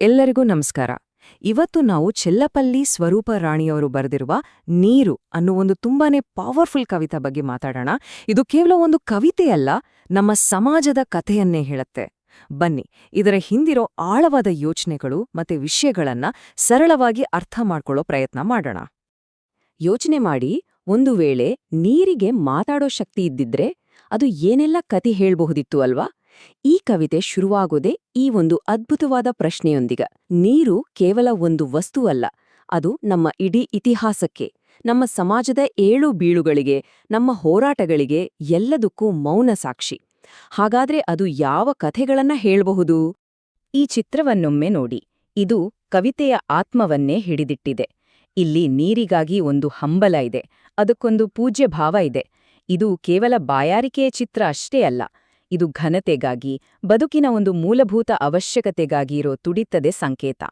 ಎಲ್ಲರಿಗೂ ನಮಸ್ಕಾರ. ಇವತ್ತು ನಾವು ಚೆಲ್ಲಪಲ್ಲಿ ಸ್ವರೂಪ ರಾಣಿಯವರು ಬರೆದಿರುವ ನೀರು ಅನ್ನೋ ಒಂದು ತುಂಬಾನೇ ಪವರ್ಫುಲ್ ಕವಿತೆ ಬಗ್ಗೆ ಮಾತಾಡೋಣ. ಇದು ಕೇವಲ ಒಂದು ಕವಿತೆಯಲ್ಲ, ನಮ್ಮ ಸಮಾಜದ ಕಥೆಯನ್ನೇ ಹೇಳುತ್ತೆ. ಬನ್ನಿ, ಇದರ ಹಿಂದಿರೋ ಆಳವಾದ ಯೋಚನೆಗಳು ಮತ್ತೆ ವಿಷಯಗಳನ್ನ ಸರಳವಾಗಿ ಅರ್ಥ ಮಾಡ್ಕೊಳ್ಳೋ ಪ್ರಯತ್ನ ಮಾಡೋಣ. ಯೋಚನೆ ಮಾಡಿ, ಒಂದು ವೇಳೆ ನೀರಿಗೆ ಮಾತಾಡೋ ಶಕ್ತಿ ಇದ್ದಿದ್ರೆ ಅದು ಏನೆಲ್ಲ ಕತೆ ಹೇಳ್ಬಹುದಿತ್ತು ಅಲ್ವಾ? ಈ ಕವಿತೆ ಶುರುವಾಗೋದೇ ಈ ಒಂದು ಅದ್ಭುತವಾದ ಪ್ರಶ್ನೆಯೊಂದಿಗೆ. ನೀರು ಕೇವಲ ಒಂದು ವಸ್ತುವಲ್ಲ, ಅದು ನಮ್ಮ ಇಡೀ ಇತಿಹಾಸಕ್ಕೆ, ನಮ್ಮ ಸಮಾಜದ ಏಳು ಬೀಳುಗಳಿಗೆ, ನಮ್ಮ ಹೋರಾಟಗಳಿಗೆ ಎಲ್ಲದಕ್ಕೂ ಮೌನ ಸಾಕ್ಷಿ. ಹಾಗಾದ್ರೆ ಅದು ಯಾವ ಕಥೆಗಳನ್ನ ಹೇಳ್ಬಹುದು? ಈ ಚಿತ್ರವನ್ನೊಮ್ಮೆ ನೋಡಿ. ಇದು ಕವಿತೆಯ ಆತ್ಮವನ್ನೇ ಹಿಡಿದಿಟ್ಟಿದೆ. ಇಲ್ಲಿ ನೀರಿಗಾಗಿ ಒಂದು ಹಂಬಲ ಇದೆ, ಅದಕ್ಕೊಂದು ಪೂಜ್ಯ ಭಾವ ಇದೆ. ಇದು ಕೇವಲ ಬಾಯಾರಿಕೆಯ ಚಿತ್ರ ಅಷ್ಟೇ ಅಲ್ಲ, ಇದು ಘನತೆಗಾಗಿ, ಬದುಕಿನ ಒಂದು ಮೂಲಭೂತ ಅವಶ್ಯಕತೆಗಾಗಿ ಇರೋ ತುಡಿತದೆ ಸಂಕೇತ.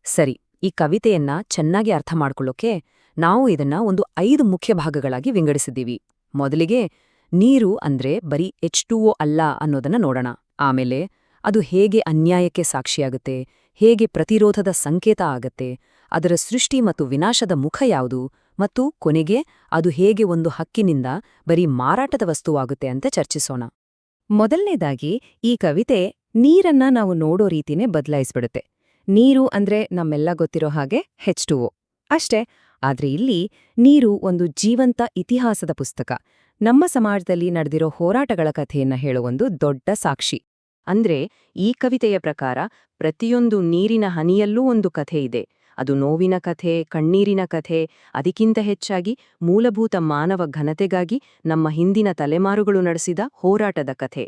ಸರಿ, ಈ ಕವಿತೆಯನ್ನ ಚೆನ್ನಾಗಿ ಅರ್ಥ ಮಾಡ್ಕೊಳ್ಳೋಕೆ ನಾವು ಇದನ್ನ ಒಂದು 5 ಮುಖ್ಯ ಭಾಗಗಳಾಗಿ ವಿಂಗಡಿಸಿದ್ದೀವಿ. ಮೊದಲಿಗೆ ನೀರು ಅಂದ್ರೆ ಬರೀ H2O ಅಲ್ಲ ಅನ್ನೋದನ್ನ ನೋಡೋಣ. ಆಮೇಲೆ ಅದು ಹೇಗೆ ಅನ್ಯಾಯಕ್ಕೆ ಸಾಕ್ಷಿಯಾಗುತ್ತೆ, ಹೇಗೆ ಪ್ರತಿರೋಧದ ಸಂಕೇತ ಆಗತ್ತೆ, ಅದರ ಸೃಷ್ಟಿ ಮತ್ತು ವಿನಾಶದ ಮುಖ ಯಾವುದು, ಮತ್ತು ಕೊನೆಗೆ ಅದು ಹೇಗೆ ಒಂದು ಹಕ್ಕಿನಿಂದ ಬರೀ ಮಾರಾಟದ ವಸ್ತುವಾಗುತ್ತೆ ಅಂತ ಚರ್ಚಿಸೋಣ. ಮೊದಲನೇದಾಗಿ, ಈ ಕವಿತೆ ನೀರನ್ನ ನಾವು ನೋಡೋ ರೀತಿನೇ ಬದಲಾಯಿಸ್ಬಿಡುತ್ತೆ. ನೀರು ಅಂದ್ರೆ ನಮ್ಮೆಲ್ಲ ಗೊತ್ತಿರೋ ಹಾಗೆ H2O ಅಷ್ಟೇ. ಆದ್ರೆ ಇಲ್ಲಿ ನೀರು ಒಂದು ಜೀವಂತ ಇತಿಹಾಸದ ಪುಸ್ತಕ, ನಮ್ಮ ಸಮಾಜದಲ್ಲಿ ನಡೆದಿರೋ ಹೋರಾಟಗಳ ಕಥೆಯನ್ನ ಹೇಳೋ ಒಂದು ದೊಡ್ಡ ಸಾಕ್ಷಿ. ಅಂದ್ರೆ ಈ ಕವಿತೆಯ ಪ್ರಕಾರ ಪ್ರತಿಯೊಂದು ನೀರಿನ ಹನಿಯಲ್ಲೂ ಒಂದು ಕಥೆ ಇದೆ. ಅದು ನೋವಿನ ಕಥೆ, ಕಣ್ಣೀರಿನ ಕಥೆ, ಅದಕ್ಕಿಂತ ಹೆಚ್ಚಾಗಿ ಮೂಲಭೂತ ಮಾನವ ಘನತೆಗಾಗಿ ನಮ್ಮ ಹಿಂದಿನ ತಲೆಮಾರುಗಳು ನಡೆಸಿದ ಹೋರಾಟದ ಕಥೆ.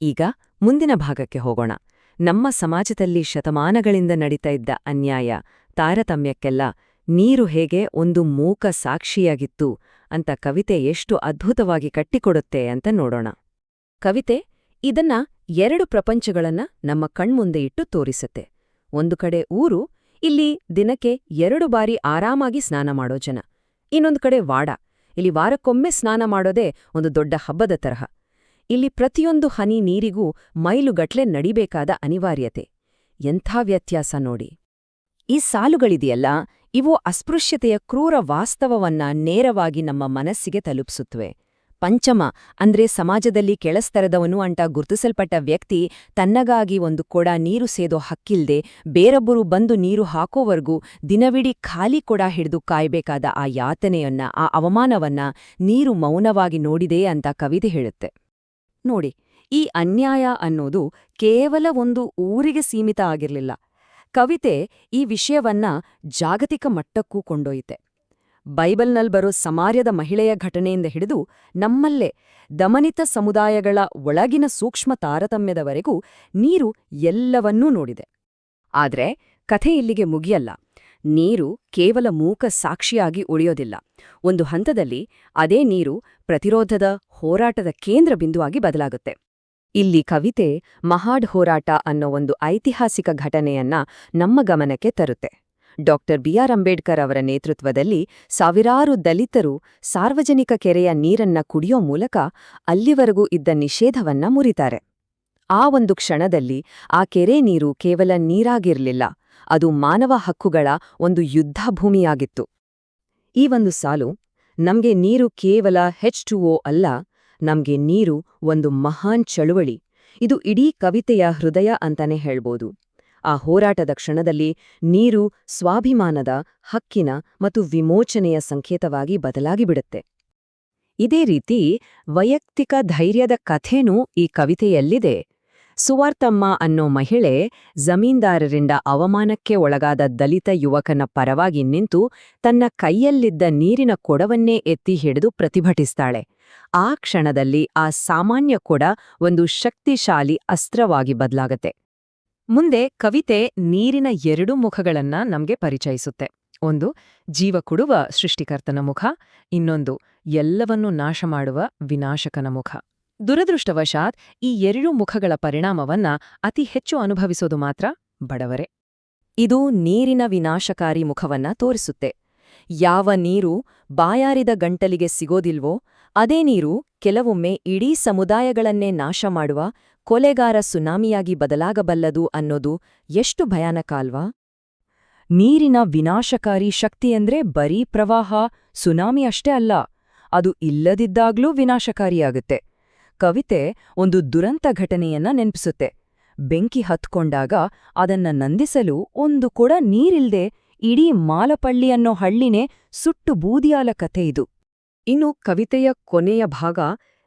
ಈಗ ಮುಂದಿನ ಭಾಗಕ್ಕೆ ಹೋಗೋಣ. ನಮ್ಮ ಸಮಾಜದಲ್ಲಿ ಶತಮಾನಗಳಿಂದ ನಡೀತಾ ಇದ್ದ ಅನ್ಯಾಯ, ತಾರತಮ್ಯಕ್ಕೆಲ್ಲ ನೀರು ಹೇಗೆ ಒಂದು ಮೂಕ ಸಾಕ್ಷಿಯಾಗಿತ್ತು ಅಂತ ಕವಿತೆ ಎಷ್ಟು ಅದ್ಭುತವಾಗಿ ಕಟ್ಟಿಕೊಡುತ್ತೆ ಅಂತ ನೋಡೋಣ. ಕವಿತೆ ಇದನ್ನ 2 ಪ್ರಪಂಚಗಳನ್ನ ನಮ್ಮ ಕಣ್ಮುಂದೆ ಇಟ್ಟು ತೋರಿಸುತ್ತೆ. ಒಂದು ಕಡೆ ಊರು, ಇಲ್ಲಿ ದಿನಕ್ಕೆ 2 ಬಾರಿ ಆರಾಮಾಗಿ ಸ್ನಾನ ಮಾಡೋ ಜನ. ಇನ್ನೊಂದು ಕಡೆ ವಾಡ, ಇಲ್ಲಿ ವಾರಕ್ಕೊಮ್ಮೆ ಸ್ನಾನ ಮಾಡೋದೇ ಒಂದು ದೊಡ್ಡ ಹಬ್ಬದ ತರಹ. ಇಲ್ಲಿ ಪ್ರತಿಯೊಂದು ಹನಿ ನೀರಿಗೂ ಮೈಲುಗಟ್ಲೆ ನಡಿಬೇಕಾದ ಅನಿವಾರ್ಯತೆ. ಎಂಥ ವ್ಯತ್ಯಾಸ ನೋಡಿ. ಈ ಸಾಲುಗಳಿದೆಯಲ್ಲ, ಇವು ಅಸ್ಪೃಶ್ಯತೆಯ ಕ್ರೂರ ವಾಸ್ತವವನ್ನ ನೇರವಾಗಿ ನಮ್ಮ ಮನಸ್ಸಿಗೆ ತಲುಪಿಸುತ್ತವೆ. ಪಂಚಮ ಅಂದ್ರೆ ಸಮಾಜದಲ್ಲಿ ಕೆಳಸ್ತರದವನು ಅಂತ ಗುರುತಿಸಲ್ಪಟ್ಟ ವ್ಯಕ್ತಿ ತನ್ನಗಾಗಿ ಒಂದು ಕೊಡ ನೀರು ಸೇದೋ ಹಕ್ಕಿಲ್ದೆ ಬೇರೊಬ್ಬರು ಬಂದು ನೀರು ಹಾಕೋವರೆಗೂ ದಿನವಿಡೀ ಖಾಲಿ ಕೊಡ ಹಿಡಿದು ಕಾಯ್ಬೇಕಾದ ಆ ಯಾತನೆಯನ್ನ, ಆ ಅವಮಾನವನ್ನ ನೀರು ಮೌನವಾಗಿ ನೋಡಿದೆ ಅಂತ ಕವಿತೆ ಹೇಳುತ್ತೆ. ನೋಡಿ, ಈ ಅನ್ಯಾಯ ಅನ್ನೋದು ಕೇವಲ ಒಂದು ಊರಿಗೆ ಸೀಮಿತ ಆಗಿರ್ಲಿಲ್ಲ. ಕವಿತೆ ಈ ವಿಷಯವನ್ನ ಜಾಗತಿಕ ಮಟ್ಟಕ್ಕೂ ಕೊಂಡೊಯ್ತೆ. ಬೈಬಲ್ನಲ್ಲಿ ಬರೋ ಸಮಾರ್ಯದ ಮಹಿಳೆಯ ಘಟನೆಯಿಂದ ಹಿಡಿದು ನಮ್ಮಲ್ಲೇ ದಮನಿತ ಸಮುದಾಯಗಳ ಒಳಗಿನ ಸೂಕ್ಷ್ಮ ತಾರತಮ್ಯದವರೆಗೂ ನೀರು ಎಲ್ಲವನ್ನೂ ನೋಡಿದೆ. ಆದ್ರೆ ಕಥೆ ಇಲ್ಲಿಗೆ ಮುಗಿಯಲ್ಲ. ನೀರು ಕೇವಲ ಮೂಕ ಸಾಕ್ಷಿಯಾಗಿ ಉಳಿಯೋದಿಲ್ಲ. ಒಂದು ಹಂತದಲ್ಲಿ ಅದೇ ನೀರು ಪ್ರತಿರೋಧದ, ಹೋರಾಟದ ಕೇಂದ್ರ ಬಿಂದುವಾಗಿ ಬದಲಾಗುತ್ತೆ. ಇಲ್ಲಿ ಕವಿತೆ ಮಹಾಡ್ ಹೋರಾಟ ಅನ್ನೋ ಒಂದು ಐತಿಹಾಸಿಕ ಘಟನೆಯನ್ನ ನಮ್ಮ ಗಮನಕ್ಕೆ ತರುತ್ತೆ. ಬಿ.ಆರ್. ಅಂಬೇಡ್ಕರ್ ಅವರ ನೇತೃತ್ವದಲ್ಲಿ ಸಾವಿರಾರು ದಲಿತರು ಸಾರ್ವಜನಿಕ ಕೆರೆಯ ನೀರನ್ನ ಕುಡಿಯೋ ಮೂಲಕ ಅಲ್ಲಿವರೆಗೂ ಇದ್ದ ನಿಷೇಧವನ್ನ ಮುರಿತಾರೆ. ಆ ಒಂದು ಕ್ಷಣದಲ್ಲಿ ಆ ಕೆರೆ ನೀರು ಕೇವಲ ನೀರಾಗಿರ್ಲಿಲ್ಲ, ಅದು ಮಾನವ ಹಕ್ಕುಗಳ ಒಂದು ಯುದ್ಧಭೂಮಿಯಾಗಿತ್ತು. ಈ ಒಂದು ಸಾಲು, ನಮ್ಗೆ ನೀರು ಕೇವಲ H2O ಅಲ್ಲ, ನಮ್ಗೆ ನೀರು ಒಂದು ಮಹಾನ್ ಚಳುವಳಿ, ಇದು ಇಡೀ ಕವಿತೆಯ ಹೃದಯ ಅಂತಾನೆ ಹೇಳ್ಬೋದು. ಆ ಹೋರಾಟದ ಕ್ಷಣದಲ್ಲಿ ನೀರು ಸ್ವಾಭಿಮಾನದ, ಹಕ್ಕಿನ ಮತ್ತು ವಿಮೋಚನೆಯ ಸಂಕೇತವಾಗಿ ಬದಲಾಗಿಬಿಡುತ್ತೆ. ಇದೇ ರೀತಿ ವೈಯಕ್ತಿಕ ಧೈರ್ಯದ ಕಥೆನೂ ಈ ಕವಿತೆಯಲ್ಲಿದೆ. ಸುವಾರ್ತಮ್ಮ ಅನ್ನೋ ಮಹಿಳೆ ಜಮೀನ್ದಾರರಿಂದ ಅವಮಾನಕ್ಕೆ ಒಳಗಾದ ದಲಿತ ಯುವಕನ ಪರವಾಗಿ ನಿಂತು ತನ್ನ ಕೈಯಲ್ಲಿದ್ದ ನೀರಿನ ಕೊಡವನ್ನೇ ಎತ್ತಿ ಹಿಡಿದು ಪ್ರತಿಭಟಿಸ್ತಾಳೆ. ಆ ಕ್ಷಣದಲ್ಲಿ ಆ ಸಾಮಾನ್ಯ ಕೊಡ ಒಂದು ಶಕ್ತಿಶಾಲಿ ಅಸ್ತ್ರವಾಗಿ ಬದಲಾಗತ್ತೆ. ಮುಂದೆ ಕವಿತೆ ನೀರಿನ 2 ಮುಖಗಳನ್ನ ನಮ್ಗೆ ಪರಿಚಯಿಸುತ್ತೆ. ಒಂದು ಜೀವ ಕೊಡುವ ಸೃಷ್ಟಿಕರ್ತನ ಮುಖ, ಇನ್ನೊಂದು ಎಲ್ಲವನ್ನೂ ನಾಶ ಮಾಡುವ ವಿನಾಶಕನ ಮುಖ. ದುರದೃಷ್ಟವಶಾತ್ ಈ 2 ಮುಖಗಳ ಪರಿಣಾಮವನ್ನ ಅತಿ ಹೆಚ್ಚು ಅನುಭವಿಸೋದು ಮಾತ್ರ ಬಡವರೇ. ಇದು ನೀರಿನ ವಿನಾಶಕಾರಿ ಮುಖವನ್ನ ತೋರಿಸುತ್ತೆ. ಯಾವ ನೀರು ಬಾಯಾರಿದ ಗಂಟಲಿಗೆ ಸಿಗೋದಿಲ್ವೋ ಅದೇ ನೀರು ಕೆಲವೊಮ್ಮೆ ಇಡೀ ಸಮುದಾಯಗಳನ್ನೇ ನಾಶ ಮಾಡುವ ಕೊಲೆಗಾರ ಸುನಾಮಿಯಾಗಿ ಬದಲಾಗಬಲ್ಲದು ಅನ್ನೋದು ಎಷ್ಟು ಭಯಾನಕ ಅಲ್ವಾ? ನೀರಿನ ವಿನಾಶಕಾರಿ ಶಕ್ತಿಯೆಂದ್ರೆ ಬರೀ ಪ್ರವಾಹ, ಸುನಾಮಿ ಅಷ್ಟೇ ಅಲ್ಲ, ಅದು ಇಲ್ಲದಿದ್ದಾಗ್ಲೂ ವಿನಾಶಕಾರಿಯಾಗುತ್ತೆ. ಕವಿತೆ ಒಂದು ದುರಂತ ಘಟನೆಯನ್ನ ನೆನಪಿಸುತ್ತೆ. ಬೆಂಕಿ ಹತ್ಕೊಂಡಾಗ ಅದನ್ನ ನಂದಿಸಲು ಒಂದು ಕೊಡ ನೀರಿಲ್ದೆ ಇಡೀ ಮಾಲಪಳ್ಳಿ ಅನ್ನೋ ಹಳ್ಳಿನೇ ಸುಟ್ಟು ಬೂದಿಯಾಲ ಕಥೆ ಇದು. ಇನ್ನು ಕವಿತೆಯ ಕೊನೆಯ ಭಾಗ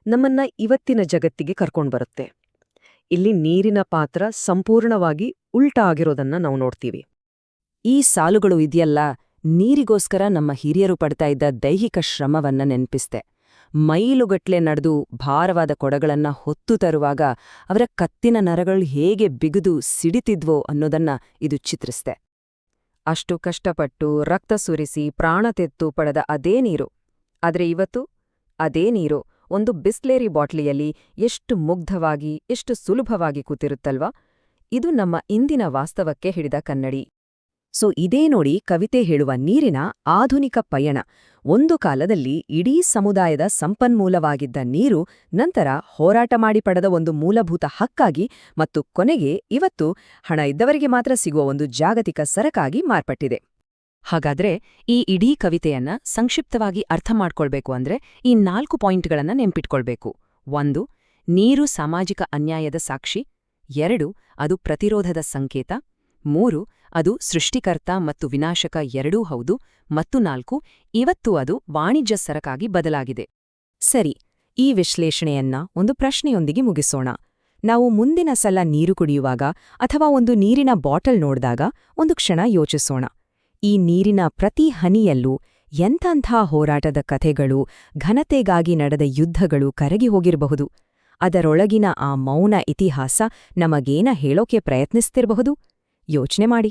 ನಮ್ಮನ್ನ ಇವತ್ತಿನ ಜಗತ್ತಿಗೆ ಕರ್ಕೊಂಡ್ಬರುತ್ತೆ. ಇಲ್ಲಿ ನೀರಿನ ಪಾತ್ರ ಸಂಪೂರ್ಣವಾಗಿ ಉಲ್ಟಾ ಆಗಿರೋದನ್ನ ನಾವು ನೋಡ್ತೀವಿ. ಈ ಸಾಲುಗಳು ಇದೆಯಲ್ಲ, ನೀರಿಗೋಸ್ಕರ ನಮ್ಮ ಹಿರಿಯರು ಪಡ್ತಾ ಇದ್ದ ದೈಹಿಕ ಶ್ರಮವನ್ನ ನೆನ್ಪಿಸ್ತೆ. ಮೈಲುಗಟ್ಲೆ ನಡೆದು ಭಾರವಾದ ಕೊಡಗಳನ್ನ ಹೊತ್ತು ತರುವಾಗ ಅವರ ಕತ್ತಿನ ನರಗಳು ಹೇಗೆ ಬಿಗಿದು ಸಿಡಿತಿದ್ವೋ ಅನ್ನೋದನ್ನ ಇದು ಚಿತ್ರಿಸ್ತೆ. ಅಷ್ಟು ಕಷ್ಟಪಟ್ಟು ರಕ್ತ ಸುರಿಸಿ ಪ್ರಾಣ ತೆತ್ತು ಪಡೆದ ಅದೇ ನೀರು. ಆದ್ರೆ ಇವತ್ತು ಅದೇ ನೀರು ಒಂದು ಬಿಸ್ಲೇರಿ ಬಾಟ್ಲಿಯಲ್ಲಿ ಎಷ್ಟು ಮುಗ್ಧವಾಗಿ, ಎಷ್ಟು ಸುಲಭವಾಗಿ ಕೂತಿರುತ್ತಲ್ವಾ? ಇದು ನಮ್ಮ ಇಂದಿನ ವಾಸ್ತವಕ್ಕೆ ಹಿಡಿದ ಕನ್ನಡಿ. ಇದೇ ನೋಡಿ ಕವಿತೆ ಹೇಳುವ ನೀರಿನ ಆಧುನಿಕ ಪಯಣ. ಒಂದು ಕಾಲದಲ್ಲಿ ಇಡೀ ಸಮುದಾಯದ ಸಂಪನ್ಮೂಲವಾಗಿದ್ದ ನೀರು ನಂತರ ಹೋರಾಟ ಮಾಡಿ ಪಡೆದ ಒಂದು ಮೂಲಭೂತ ಹಕ್ಕಾಗಿ ಮತ್ತು ಕೊನೆಗೆ ಇವತ್ತು ಹಣ ಇದ್ದವರಿಗೆ ಮಾತ್ರ ಸಿಗುವ ಒಂದು ಜಾಗತಿಕ ಸರಕಾಗಿ ಮಾರ್ಪಟ್ಟಿದೆ. ಹಾಗಾದ್ರೆ ಈ ಇಡೀ ಕವಿತೆಯನ್ನ ಸಂಕ್ಷಿಪ್ತವಾಗಿ ಅರ್ಥ ಮಾಡ್ಕೊಳ್ಬೇಕು ಅಂದ್ರೆ ಈ 4 ಪಾಯಿಂಟ್ಗಳನ್ನ ನೆನ್ಪಿಟ್ಕೊಳ್ಬೇಕು. 1. ನೀರು ಸಾಮಾಜಿಕ ಅನ್ಯಾಯದ ಸಾಕ್ಷಿ. 2. ಅದು ಪ್ರತಿರೋಧದ ಸಂಕೇತ. 3. ಅದು ಸೃಷ್ಟಿಕರ್ತ ಮತ್ತು ವಿನಾಶಕ ಎರಡೂ ಹೌದು. ಮತ್ತು 4. ಇವತ್ತು ಅದು ವಾಣಿಜ್ಯ ಸರಕಾಗಿ ಬದಲಾಗಿದೆ. ಸರಿ, ಈ ವಿಶ್ಲೇಷಣೆಯನ್ನ ಒಂದು ಪ್ರಶ್ನೆಯೊಂದಿಗೆ ಮುಗಿಸೋಣ. ನಾವು ಮುಂದಿನ ಸಲ ನೀರು ಕುಡಿಯುವಾಗ ಅಥವಾ ಒಂದು ನೀರಿನ ಬಾಟಲ್ ನೋಡಿದಾಗ ಒಂದು ಕ್ಷಣ ಯೋಚಿಸೋಣ. ಈ ನೀರಿನ ಪ್ರತಿ ಹನಿಯಲ್ಲೂ ಎಂಥಂಥ ಹೋರಾಟದ ಕಥೆಗಳು, ಘನತೆಗಾಗಿ ನಡೆದ ಯುದ್ಧಗಳು ಕರಗಿ ಹೋಗಿರಬಹುದು. ಅದರೊಳಗಿನ ಆ ಮೌನ ಇತಿಹಾಸ ನಮಗೇನ ಹೇಳೋಕೆ ಪ್ರಯತ್ನಿಸ್ತಿರಬಹುದು? ಯೋಚನೆ ಮಾಡಿ.